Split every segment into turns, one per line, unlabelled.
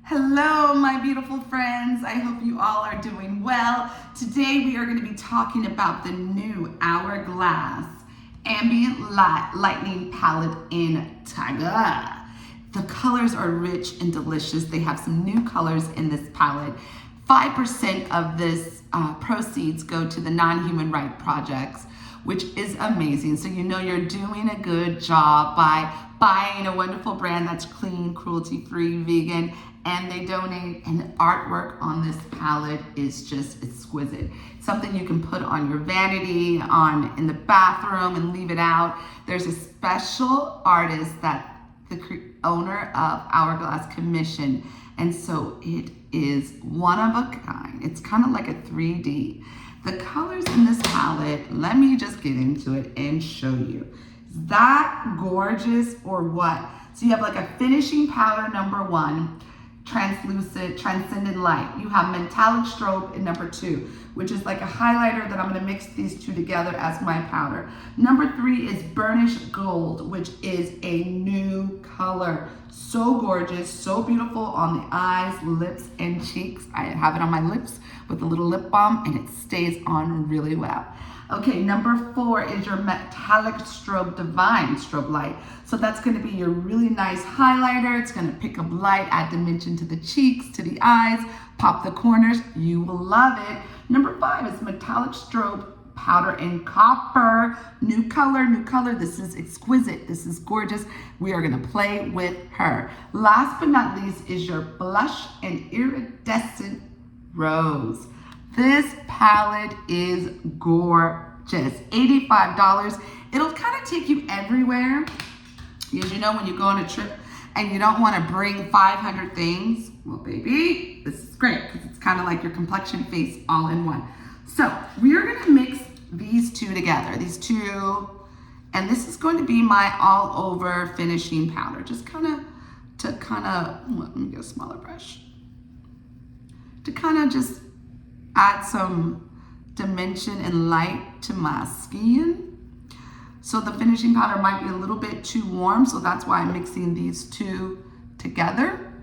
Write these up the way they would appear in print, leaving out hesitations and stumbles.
Hello, my beautiful friends. I hope you all are doing well. Today we are going to be talking about the new Hourglass Ambient Lightning Palette in Tiger. The colors are rich and delicious. They have some new colors in this palette. 5% of this proceeds go to the non-human rights projects, which is amazing. So you know you're doing a good job by buying a wonderful brand that's clean, cruelty-free, vegan, and they donate. And the artwork on this palette is just exquisite. Something you can put on your vanity, in the bathroom, and leave it out. There's a special artist that the owner of Hourglass commissioned, and so it is one of a kind. It's kind of like a 3D. The colors in this palette, let me just get into it and show you. Is that gorgeous or what? So you have like a finishing powder number 1, transcendent light. You have metallic strobe in number 2, which is like a highlighter that I'm gonna mix these two together as my powder. Number 3 is burnished gold, which is a new color. So gorgeous, so beautiful on the eyes, lips, and cheeks. I have it on my lips with a little lip balm, and it stays on really well. Okay, number 4 is your metallic strobe divine strobe light. So that's gonna be your really nice highlighter. It's gonna pick up light, add dimension to the cheeks, to the eyes, pop the corners. You will love it. Number 5 is metallic strobe powder in copper. New color, new color. This is exquisite. This is gorgeous. We are gonna play with her. Last but not least is your blush and iridescent rose. This palette is gorgeous. $85. It'll kind of take you everywhere. Because you know when you go on a trip and you don't want to bring 500 things, well baby, this is great because it's kind of like your complexion face all in one. So we are going to mix these two together, these two, and this is going to be my all over finishing powder. Just well, let me get a smaller brush. To kind of just add some dimension and light to my skin. So the finishing powder might be a little bit too warm, so that's why I'm mixing these two together.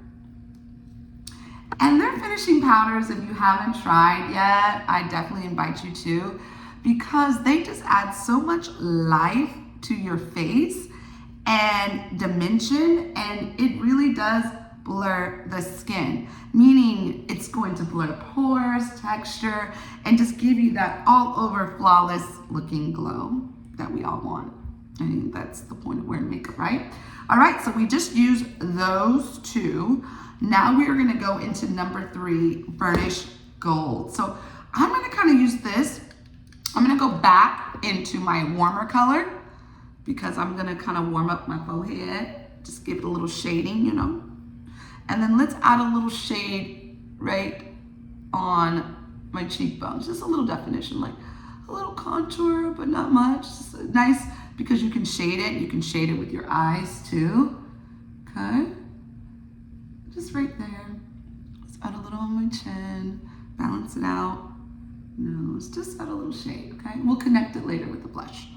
And they're finishing powders, if you haven't tried yet, I definitely invite you to, because they just add so much life to your face and dimension, and it really does blur the skin, meaning it's going to blur pores, texture, and just give you that all over flawless looking glow that we all want. I think that's the point of wearing makeup, right? All right, so we just used those two. Now we are gonna go into number 3, burnished gold. So I'm gonna kind of use this. I'm gonna go back into my warmer color because I'm gonna kind of warm up my forehead, just give it a little shading, you know? And then let's add a little shade right on my cheekbones, just a little definition, like a little contour, but not much. Just nice, because you can shade it. You can shade it with your eyes too, okay? Just right there. Let's add a little on my chin, balance it out. Nose, just add a little shade, okay? We'll connect it later with the blush.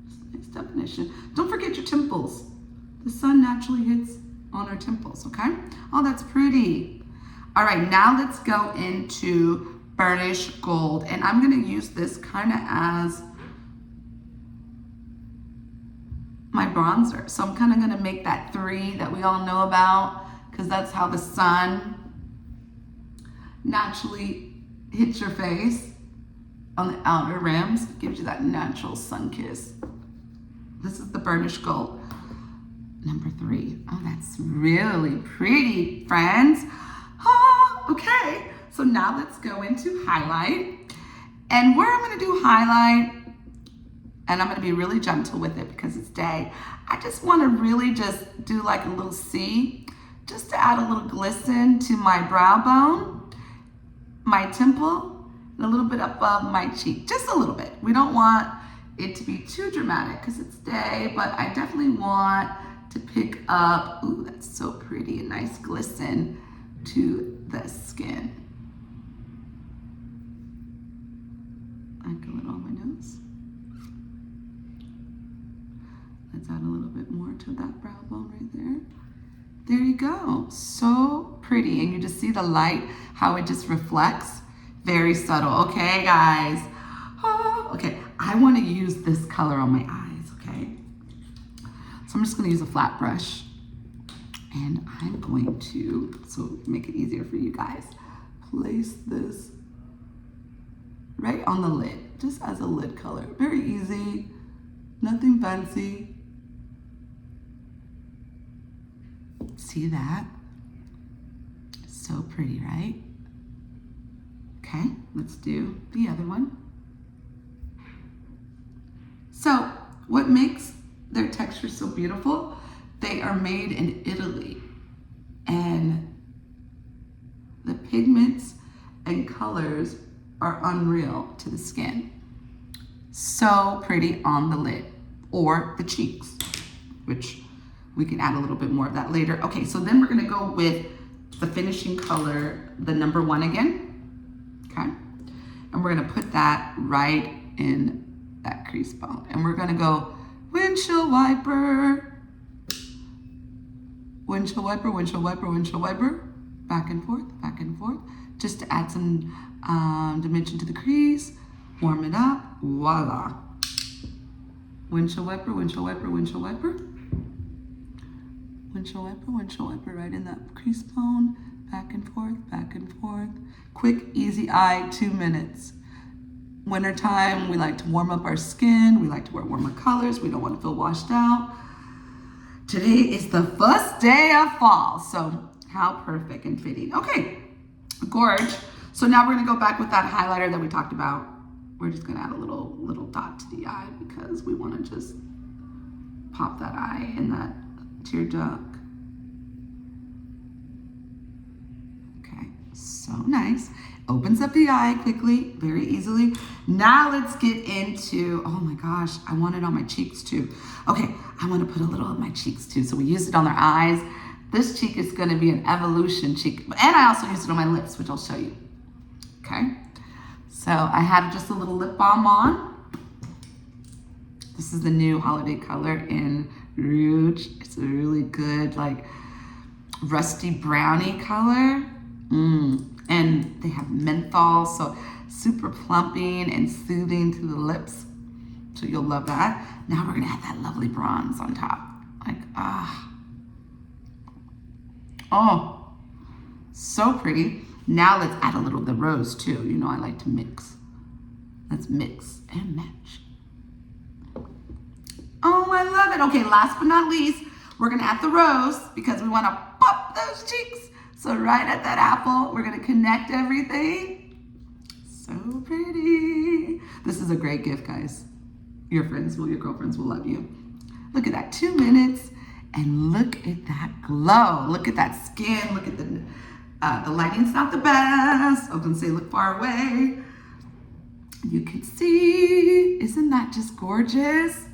Just nice definition. Don't forget your temples. The sun naturally hits on our temples, okay? Oh, that's pretty. All right, now let's go into burnished gold, and I'm gonna use this kind of as my bronzer. So I'm kind of gonna make that 3 that we all know about, because that's how the sun naturally hits your face on the outer rims, gives you that natural sun kiss. This is the burnished gold. Number 3. Oh, that's really pretty, friends. Oh, okay. So now let's go into highlight. And where I'm gonna do highlight, and I'm gonna be really gentle with it because it's day, I just wanna really just do like a little C, just to add a little glisten to my brow bone, my temple, and a little bit above my cheek, just a little bit. We don't want it to be too dramatic because it's day, but I definitely want to pick up, ooh, that's so pretty, a nice glisten to the skin. I go it on my nose. Let's add a little bit more to that brow bone right there. There you go. So pretty. pretty. And you just see the light, how it just reflects. Very subtle. Okay, guys. Oh, okay, I want to use this color on my eyes, okay? So I'm just going to use a flat brush. And I'm going to, so make it easier for you guys, place this right on the lid, just as a lid color. Very easy, nothing fancy. See that? So pretty, right? Okay, let's do the other one. So what makes their texture so beautiful? They are made in Italy, and the pigments and colors are unreal to the skin. So pretty on the lid or the cheeks, which we can add a little bit more of that later. Okay, so then we're gonna go with the finishing color, the number 1 again, okay? And we're gonna put that right in that crease bone. And we're gonna go windshield wiper, windshield wiper, windshield wiper, windshield wiper, back and forth, just to add some dimension to the crease, warm it up, voila. Windshield wiper, windshield wiper, windshield wiper. Windshield wiper, windshield wiper, right in that crease bone, back and forth. Quick, easy eye, 2 minutes. Wintertime, we like to warm up our skin. We like to wear warmer colors. We don't want to feel washed out. Today is the first day of fall, so how perfect and fitting. Okay, gorge. So now we're gonna go back with that highlighter that we talked about. We're just gonna add a little dot to the eye because we wanna just pop that eye in that tear duct. Okay, so nice. Opens up the eye quickly, very easily. Now let's get into, oh my gosh, I want it on my cheeks too. Okay, I want to put a little on my cheeks too. So we used it on their eyes. This cheek is going to be an evolution cheek. And I also used it on my lips, which I'll show you. Okay, so I had just a little lip balm on. This is the new holiday color in Rouge. It's a really good, like, rusty brownie color. And they have menthol, so super plumping and soothing to the lips. So you'll love that. Now we're gonna add that lovely bronze on top. Like, oh, so pretty. Now let's add a little of the rose too. You know I like to mix. Let's mix and match. Oh, I love it. Okay, last but not least, we're gonna add the rose because we wanna pop those cheeks. So right at that apple, we're gonna connect everything. So pretty. This is a great gift, guys. Your girlfriends will love you. Look at that, 2 minutes, and look at that glow. Look at that skin, look at the lighting's not the best. I was gonna say look far away. You can see, isn't that just gorgeous?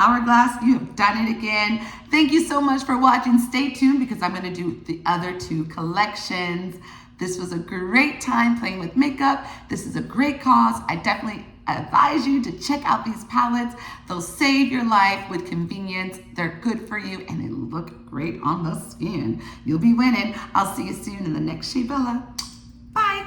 Hourglass, you have done it again. Thank you so much for watching. Stay tuned because I'm going to do the other 2 collections. This was a great time playing with makeup. This is a great cause. I definitely advise you to check out these palettes. They'll save your life with convenience. They're good for you and they look great on the skin. You'll be winning. I'll see you soon in the next Shey Bella. Bye.